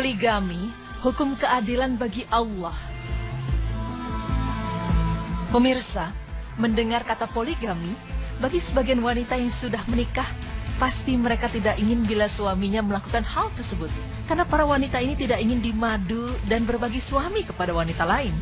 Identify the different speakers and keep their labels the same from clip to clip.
Speaker 1: Poligami, hukum keadilan bagi Allah. Pemirsa, mendengar kata poligami, bagi sebagian wanita yang sudah menikah, pasti mereka tidak ingin bila suaminya melakukan hal tersebut. Karena para wanita ini tidak ingin dimadu dan berbagi suami kepada wanita lain,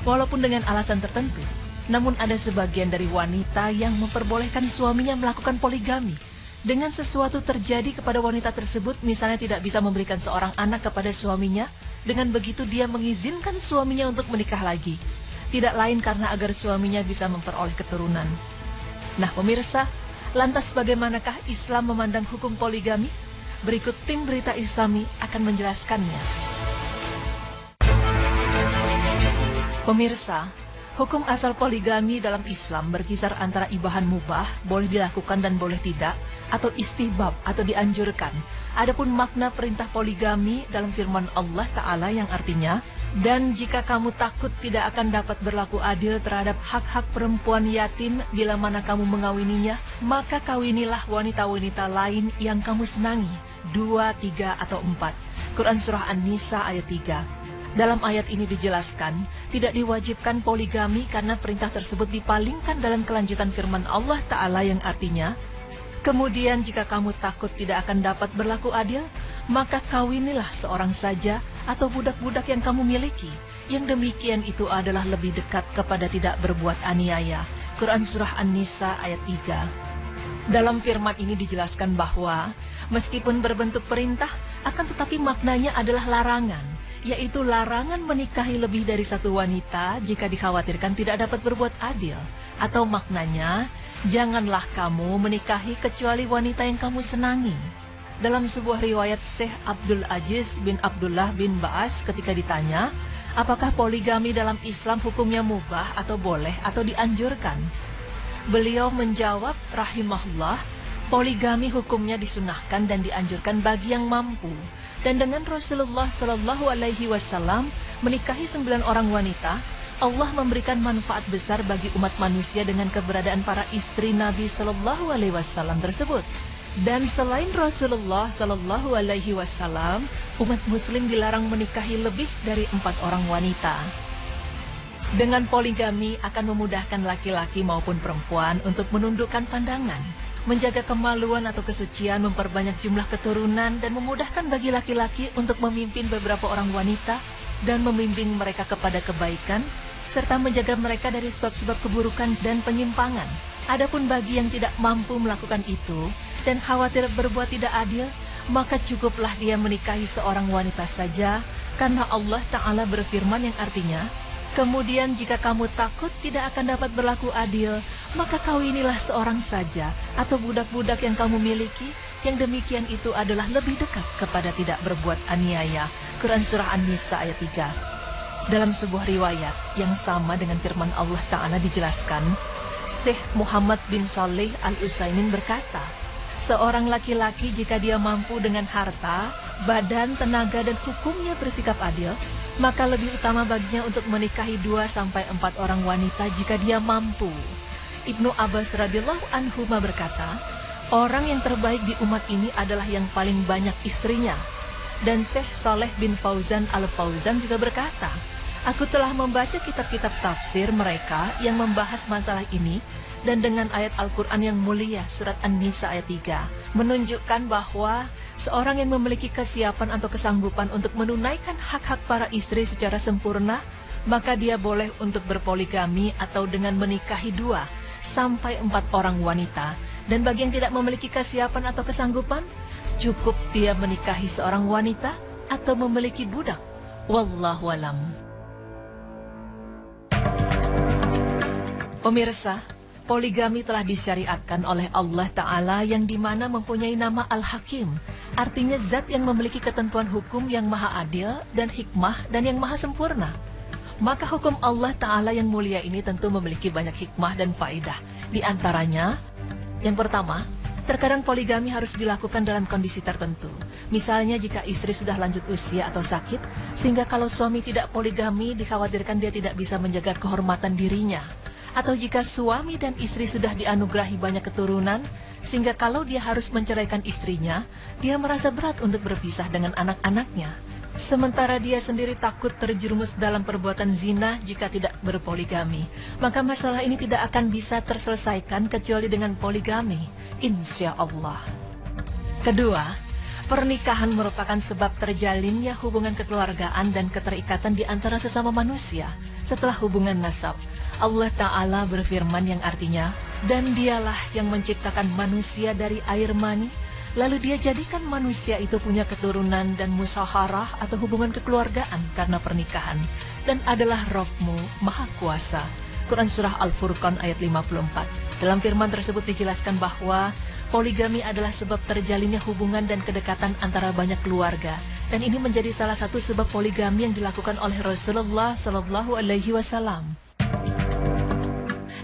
Speaker 1: walaupun dengan alasan tertentu. Namun ada sebagian dari wanita yang memperbolehkan suaminya melakukan poligami. Dengan sesuatu terjadi kepada wanita tersebut, misalnya tidak bisa memberikan seorang anak kepada suaminya, dengan begitu dia mengizinkan suaminya untuk menikah lagi. Tidak lain karena agar suaminya bisa memperoleh keturunan. Nah pemirsa, lantas bagaimanakah Islam memandang hukum poligami? Berikut tim Berita Islami akan menjelaskannya. Pemirsa, hukum asal poligami dalam Islam berkisar antara ibahan mubah, boleh dilakukan dan boleh tidak, atau istihbab atau dianjurkan. Adapun makna perintah poligami dalam firman Allah Ta'ala yang artinya, dan jika kamu takut tidak akan dapat berlaku adil terhadap hak-hak perempuan yatim bila mana kamu mengawininya, maka kawinilah wanita-wanita lain yang kamu senangi. 2, 3, atau 4. Quran Surah An-Nisa ayat 3. Dalam ayat ini dijelaskan, tidak diwajibkan poligami karena perintah tersebut dipalingkan dalam kelanjutan firman Allah Ta'ala yang artinya, kemudian jika kamu takut tidak akan dapat berlaku adil, maka kawinilah seorang saja atau budak-budak yang kamu miliki. Yang demikian itu adalah lebih dekat kepada tidak berbuat aniaya. Quran Surah An-Nisa ayat 3. Dalam firman ini dijelaskan bahwa, meskipun berbentuk perintah, akan tetapi maknanya adalah larangan. Yaitu larangan menikahi lebih dari satu wanita jika dikhawatirkan tidak dapat berbuat adil. Atau maknanya, janganlah kamu menikahi kecuali wanita yang kamu senangi. Dalam sebuah riwayat Syekh Abdul Aziz bin Abdullah bin Ba'as ketika ditanya, apakah poligami dalam Islam hukumnya mubah atau boleh atau dianjurkan? Beliau menjawab, rahimahullah, poligami hukumnya disunahkan dan dianjurkan bagi yang mampu. Dan dengan Rasulullah Shallallahu Alaihi Wasallam menikahi 9 orang wanita, Allah memberikan manfaat besar bagi umat manusia dengan keberadaan para istri Nabi Shallallahu Alaihi Wasallam tersebut. Dan selain Rasulullah Shallallahu Alaihi Wasallam, umat Muslim dilarang menikahi lebih dari 4 orang wanita. Dengan poligami akan memudahkan laki-laki maupun perempuan untuk menundukkan pandangan, menjaga kemaluan atau kesucian, memperbanyak jumlah keturunan, dan memudahkan bagi laki-laki untuk memimpin beberapa orang wanita dan membimbing mereka kepada kebaikan, serta menjaga mereka dari sebab-sebab keburukan dan penyimpangan. Adapun bagi yang tidak mampu melakukan itu dan khawatir berbuat tidak adil, maka cukuplah dia menikahi seorang wanita saja, karena Allah Ta'ala berfirman yang artinya, kemudian jika kamu takut tidak akan dapat berlaku adil, maka kawinilah seorang saja atau budak-budak yang kamu miliki, yang demikian itu adalah lebih dekat kepada tidak berbuat aniaya. Quran Surah An-Nisa ayat 3. Dalam sebuah riwayat yang sama dengan firman Allah Ta'ala dijelaskan, Syekh Muhammad bin Saleh Al-Utsaimin berkata, seorang laki-laki jika dia mampu dengan harta, badan, tenaga, dan hukumnya bersikap adil, maka lebih utama baginya untuk menikahi 2-4 orang wanita jika dia mampu. Ibnu Abbas radhiyallahu anhu berkata, orang yang terbaik di umat ini adalah yang paling banyak istrinya. Dan Syekh Saleh bin Fauzan Al-Fauzan juga berkata, aku telah membaca kitab-kitab tafsir mereka yang membahas masalah ini, dan dengan ayat Al-Quran yang mulia surat An-Nisa ayat 3 menunjukkan bahwa seorang yang memiliki kesiapan atau kesanggupan untuk menunaikan hak-hak para istri secara sempurna, maka dia boleh untuk berpoligami atau dengan menikahi 2-4 orang wanita. Dan bagi yang tidak memiliki kesiapan atau kesanggupan, cukup dia menikahi seorang wanita atau memiliki budak. Wallahu alam. Pemirsa, poligami telah disyariatkan oleh Allah Ta'ala yang dimana mempunyai nama Al-Hakim, artinya zat yang memiliki ketentuan hukum yang maha adil dan hikmah dan yang maha sempurna. Maka hukum Allah Ta'ala yang mulia ini tentu memiliki banyak hikmah dan faidah. Di antaranya, yang pertama, terkadang poligami harus dilakukan dalam kondisi tertentu. Misalnya jika istri sudah lanjut usia atau sakit, sehingga kalau suami tidak poligami dikhawatirkan dia tidak bisa menjaga kehormatan dirinya. Atau jika suami dan istri sudah dianugerahi banyak keturunan, sehingga kalau dia harus menceraikan istrinya, dia merasa berat untuk berpisah dengan anak-anaknya. Sementara dia sendiri takut terjerumus dalam perbuatan zina jika tidak berpoligami, maka masalah ini tidak akan bisa terselesaikan kecuali dengan poligami, insya Allah. Kedua, pernikahan merupakan sebab terjalinnya hubungan kekeluargaan dan keterikatan di antara sesama manusia setelah hubungan nasab. Allah Ta'ala berfirman yang artinya, dan dialah yang menciptakan manusia dari air mani, lalu dia jadikan manusia itu punya keturunan dan musyawarah atau hubungan kekeluargaan karena pernikahan, dan adalah Rabb-mu Maha Kuasa. Quran Surah Al-Furqan ayat 54. Dalam firman tersebut dijelaskan bahwa poligami adalah sebab terjalinnya hubungan dan kedekatan antara banyak keluarga, dan ini menjadi salah satu sebab poligami yang dilakukan oleh Rasulullah Sallallahu Alaihi Wasallam.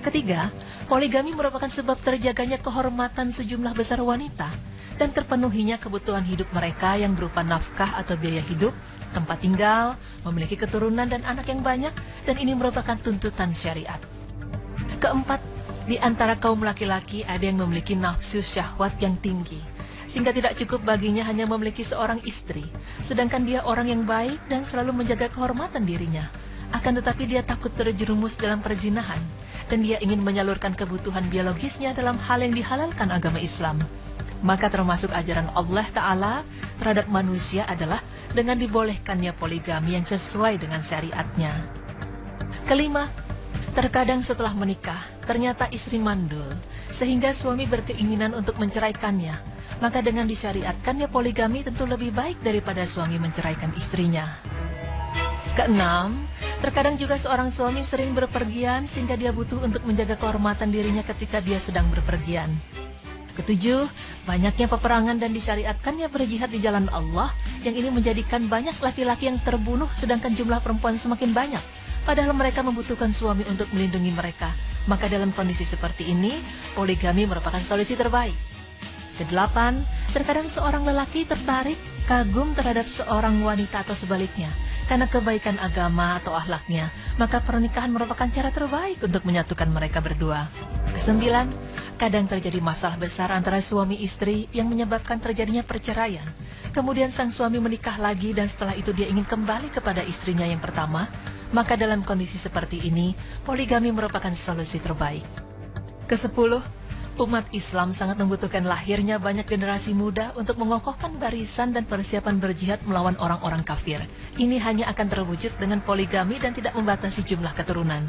Speaker 1: Ketiga, poligami merupakan sebab terjaganya kehormatan sejumlah besar wanita dan terpenuhinya kebutuhan hidup mereka yang berupa nafkah atau biaya hidup, tempat tinggal, memiliki keturunan dan anak yang banyak, dan ini merupakan tuntutan syariat. Keempat, di antara kaum laki-laki ada yang memiliki nafsu syahwat yang tinggi, sehingga tidak cukup baginya hanya memiliki seorang istri, sedangkan dia orang yang baik dan selalu menjaga kehormatan dirinya. Akan tetapi dia takut terjerumus dalam perzinahan, dan dia ingin menyalurkan kebutuhan biologisnya dalam hal yang dihalalkan agama Islam. Maka termasuk ajaran Allah Ta'ala terhadap manusia adalah dengan dibolehkannya poligami yang sesuai dengan syariatnya. Kelima, terkadang setelah menikah, ternyata istri mandul, sehingga suami berkeinginan untuk menceraikannya. Maka dengan disyariatkannya poligami tentu lebih baik daripada suami menceraikan istrinya. Keenam, terkadang juga seorang suami sering berpergian sehingga dia butuh untuk menjaga kehormatan dirinya ketika dia sedang berpergian. Ketujuh, banyaknya peperangan dan disyariatkannya berjihad di jalan Allah, yang ini menjadikan banyak laki-laki yang terbunuh sedangkan jumlah perempuan semakin banyak, padahal mereka membutuhkan suami untuk melindungi mereka. Maka dalam kondisi seperti ini, poligami merupakan solusi terbaik. Kedelapan, terkadang seorang lelaki tertarik, kagum terhadap seorang wanita atau sebaliknya, karena kebaikan agama atau akhlaknya, maka pernikahan merupakan cara terbaik untuk menyatukan mereka berdua. Kesembilan, kadang terjadi masalah besar antara suami istri yang menyebabkan terjadinya perceraian. Kemudian sang suami menikah lagi dan setelah itu dia ingin kembali kepada istrinya yang pertama. Maka dalam kondisi seperti ini, poligami merupakan solusi terbaik. Kesepuluh, umat Islam sangat membutuhkan lahirnya banyak generasi muda untuk mengokohkan barisan dan persiapan berjihad melawan orang-orang kafir. Ini hanya akan terwujud dengan poligami dan tidak membatasi jumlah keturunan.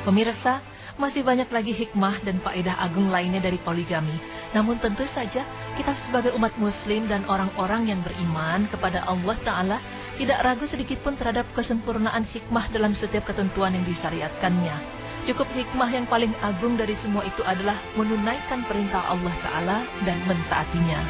Speaker 1: Pemirsa, masih banyak lagi hikmah dan faedah agung lainnya dari poligami. Namun tentu saja kita sebagai umat muslim dan orang-orang yang beriman kepada Allah Ta'ala tidak ragu sedikit pun terhadap kesempurnaan hikmah dalam setiap ketentuan yang disyariatkannya. Cukup hikmah yang paling agung dari semua itu adalah menunaikan perintah Allah Ta'ala dan mentaatinya.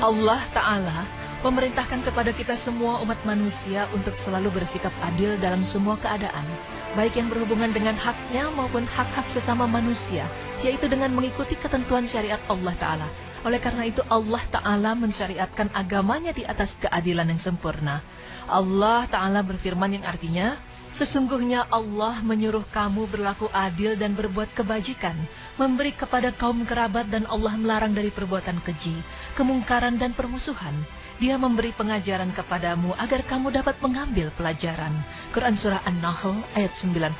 Speaker 1: Allah Ta'ala memerintahkan kepada kita semua umat manusia untuk selalu bersikap adil dalam semua keadaan, baik yang berhubungan dengan haknya maupun hak-hak sesama manusia, yaitu dengan mengikuti ketentuan syariat Allah Ta'ala. Oleh karena itu Allah Ta'ala mensyariatkan agamanya di atas keadilan yang sempurna. Allah Ta'ala berfirman yang artinya, sesungguhnya Allah menyuruh kamu berlaku adil dan berbuat kebajikan, memberi kepada kaum kerabat, dan Allah melarang dari perbuatan keji, kemungkaran dan permusuhan. Dia memberi pengajaran kepadamu agar kamu dapat mengambil pelajaran. Quran Surah An-Nahl ayat 90.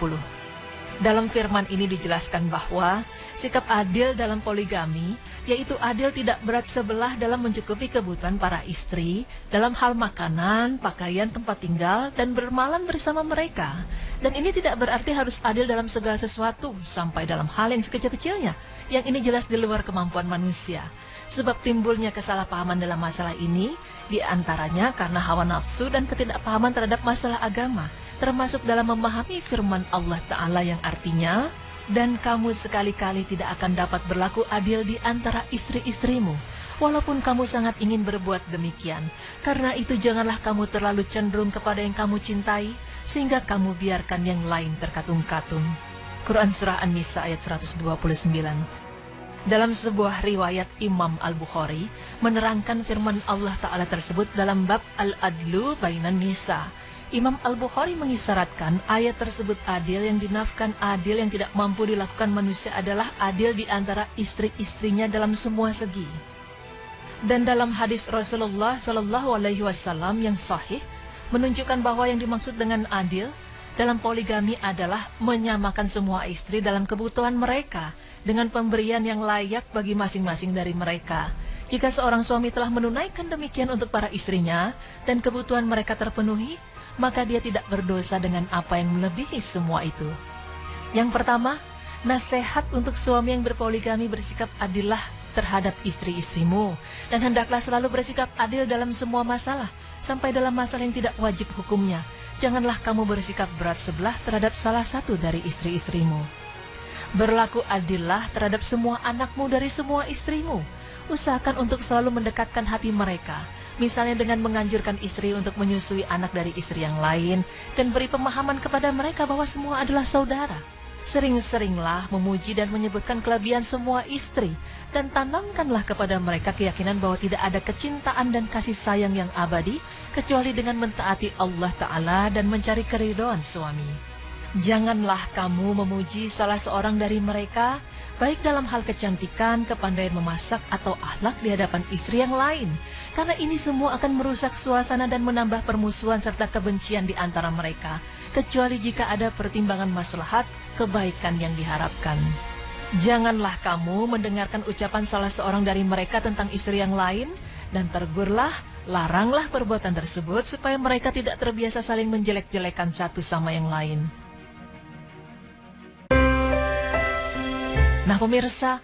Speaker 1: Dalam firman ini dijelaskan bahwa sikap adil dalam poligami, yaitu adil tidak berat sebelah dalam mencukupi kebutuhan para istri, dalam hal makanan, pakaian, tempat tinggal, dan bermalam bersama mereka. Dan ini tidak berarti harus adil dalam segala sesuatu, sampai dalam hal yang sekecil-kecilnya, yang ini jelas di luar kemampuan manusia. Sebab timbulnya kesalahpahaman dalam masalah ini, diantaranya karena hawa nafsu dan ketidakpahaman terhadap masalah agama, termasuk dalam memahami firman Allah Ta'ala yang artinya, dan kamu sekali-kali tidak akan dapat berlaku adil di antara istri-istrimu, walaupun kamu sangat ingin berbuat demikian. Karena itu janganlah kamu terlalu cenderung kepada yang kamu cintai, sehingga kamu biarkan yang lain terkatung-katung. Quran Surah An-Nisa ayat 129. Dalam sebuah riwayat Imam Al-Bukhari menerangkan firman Allah Ta'ala tersebut dalam bab Al-Adlu Bainan Nisa. Imam Al-Bukhari mengisyaratkan ayat tersebut adil yang dinafkan adil yang tidak mampu dilakukan manusia adalah adil di antara istri-istrinya dalam semua segi. Dan dalam hadis Rasulullah Shallallahu Alaihi Wasallam yang sahih menunjukkan bahwa yang dimaksud dengan adil dalam poligami adalah menyamakan semua istri dalam kebutuhan mereka dengan pemberian yang layak bagi masing-masing dari mereka. Jika seorang suami telah menunaikan demikian untuk para istrinya dan kebutuhan mereka terpenuhi, maka dia tidak berdosa dengan apa yang melebihi semua itu. Yang pertama, nasihat untuk suami yang berpoligami: bersikap adillah terhadap istri-istrimu, dan hendaklah selalu bersikap adil dalam semua masalah, sampai dalam masalah yang tidak wajib hukumnya. Janganlah kamu bersikap berat sebelah terhadap salah satu dari istri-istrimu. Berlaku adillah terhadap semua anakmu dari semua istrimu. Usahakan untuk selalu mendekatkan hati mereka, misalnya dengan menganjurkan istri untuk menyusui anak dari istri yang lain, dan beri pemahaman kepada mereka bahwa semua adalah saudara. Sering-seringlah memuji dan menyebutkan kelebihan semua istri, dan tanamkanlah kepada mereka keyakinan bahwa tidak ada kecintaan dan kasih sayang yang abadi kecuali dengan mentaati Allah Ta'ala dan mencari keridhaan suami. Janganlah kamu memuji salah seorang dari mereka, baik dalam hal kecantikan, kepandaian memasak, atau akhlak di hadapan istri yang lain, karena ini semua akan merusak suasana dan menambah permusuhan serta kebencian di antara mereka, kecuali jika ada pertimbangan maslahat kebaikan yang diharapkan. Janganlah kamu mendengarkan ucapan salah seorang dari mereka tentang istri yang lain, dan tegurlah, laranglah perbuatan tersebut supaya mereka tidak terbiasa saling menjelek-jelekan satu sama yang lain. Nah pemirsa,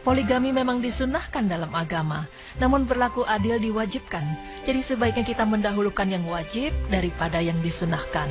Speaker 1: poligami memang disunahkan dalam agama, namun berlaku adil diwajibkan. Jadi sebaiknya kita mendahulukan yang wajib daripada yang disunahkan.